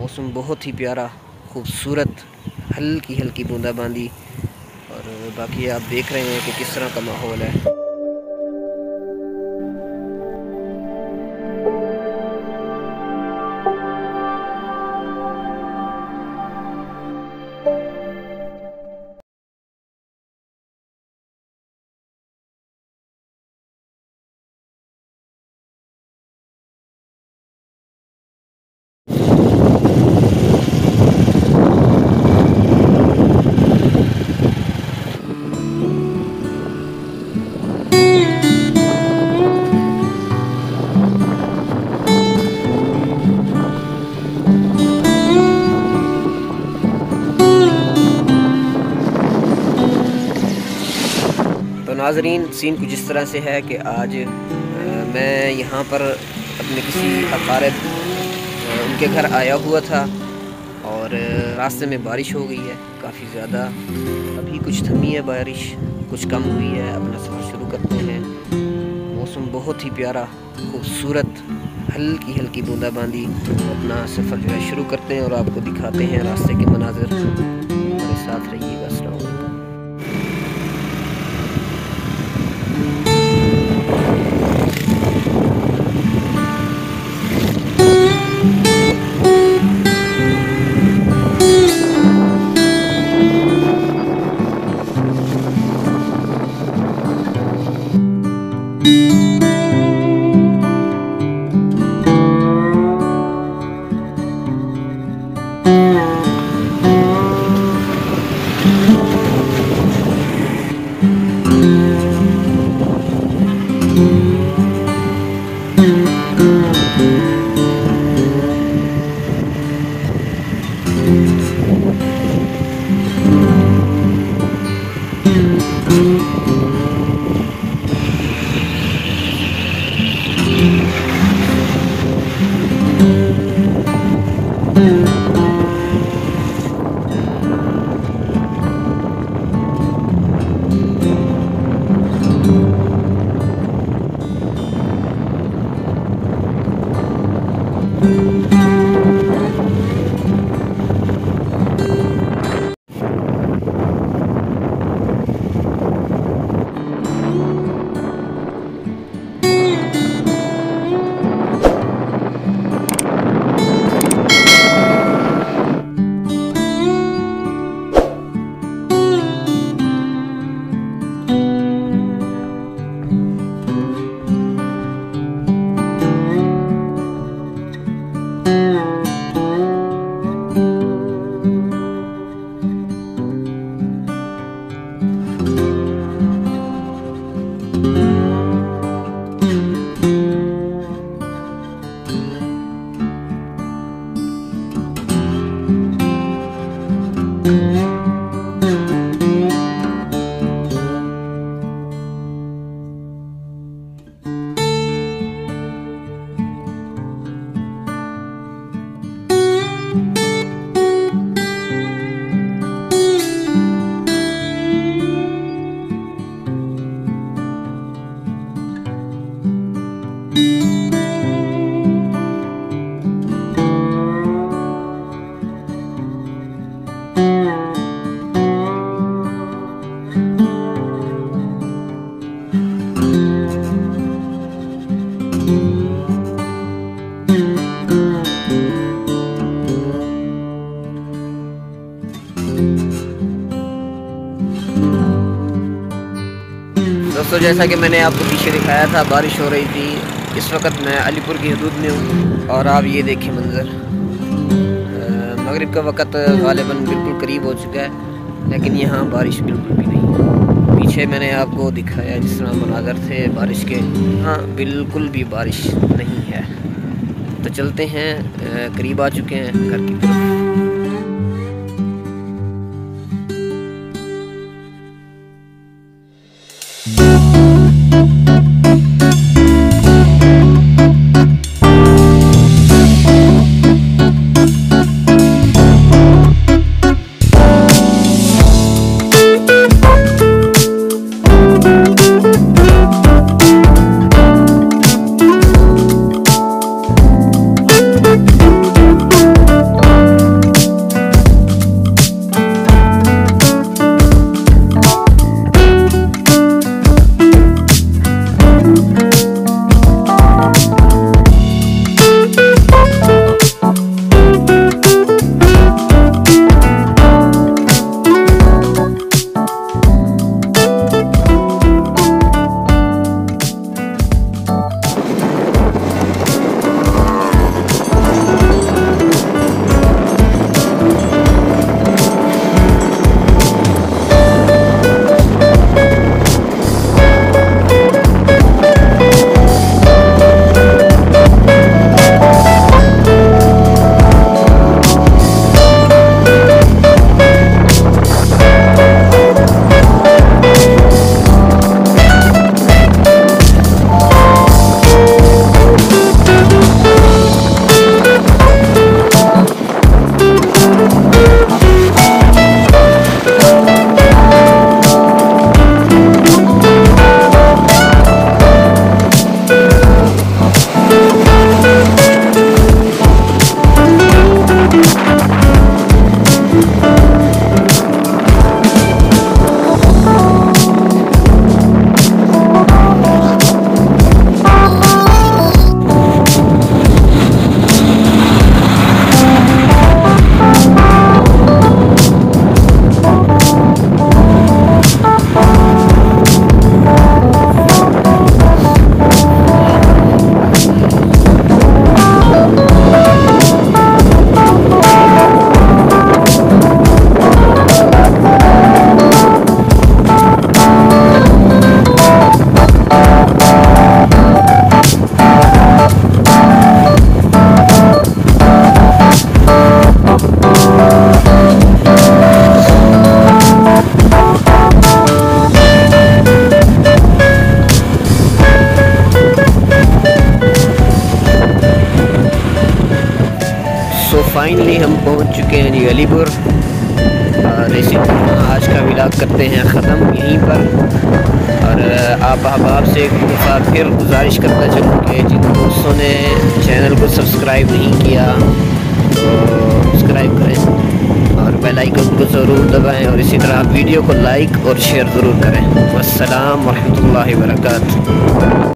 मौसम बहुत ही प्यारा, खूबसूरत, हल्की हल्की बूंदाबांदी। और बाकी आप देख रहे हैं कि किस तरह का माहौल है। तो नाज़रीन, सीन कुछ इस तरह से है कि आज मैं यहाँ पर अपने किसी अकारिब उनके घर आया हुआ था और रास्ते में बारिश हो गई है काफ़ी ज़्यादा। अभी कुछ थमी है बारिश, कुछ कम हुई है। अपना सफ़र शुरू करते हैं। मौसम बहुत ही प्यारा, खूबसूरत, हल्की हल्की बूंदाबांदी। अपना सफ़र जो है शुरू करते हैं और आपको दिखाते हैं रास्ते के मनाज़िर। हमारे साथ रहिएगा। अस्सलाम वालेकुम। दोस्तों, जैसा कि मैंने आपको पीछे दिखाया था, बारिश हो रही थी। इस वक्त मैं अलीपुर की हदूद में हूँ और आप ये देखिए मंज़र। मगरिब का वक़्त ग़ालिबन बिल्कुल करीब हो चुका है, लेकिन यहाँ बारिश बिल्कुल भी नहीं। पीछे मैंने आपको दिखाया जिस तरह मनाज़र थे बारिश के, हाँ बिल्कुल भी बारिश नहीं है। तो चलते हैं, करीब आ चुके हैं घर की तरफ। फाइनली हम पहुंच चुके हैं जी अलीपुर। और इसी तरह आज का व्लॉग करते हैं ख़त्म यहीं पर। और आप अहबाब से एक दफ़ा फिर गुजारिश करता चलूँ कि जिन दोस्तों ने चैनल को सब्सक्राइब नहीं किया तो सब्सक्राइब करें और बेल आइकन को ज़रूर दबाएं, और इसी तरह वीडियो को लाइक और शेयर ज़रूर करें। वस्सलाम वरहमतुल्लाहि वबरकातुहू।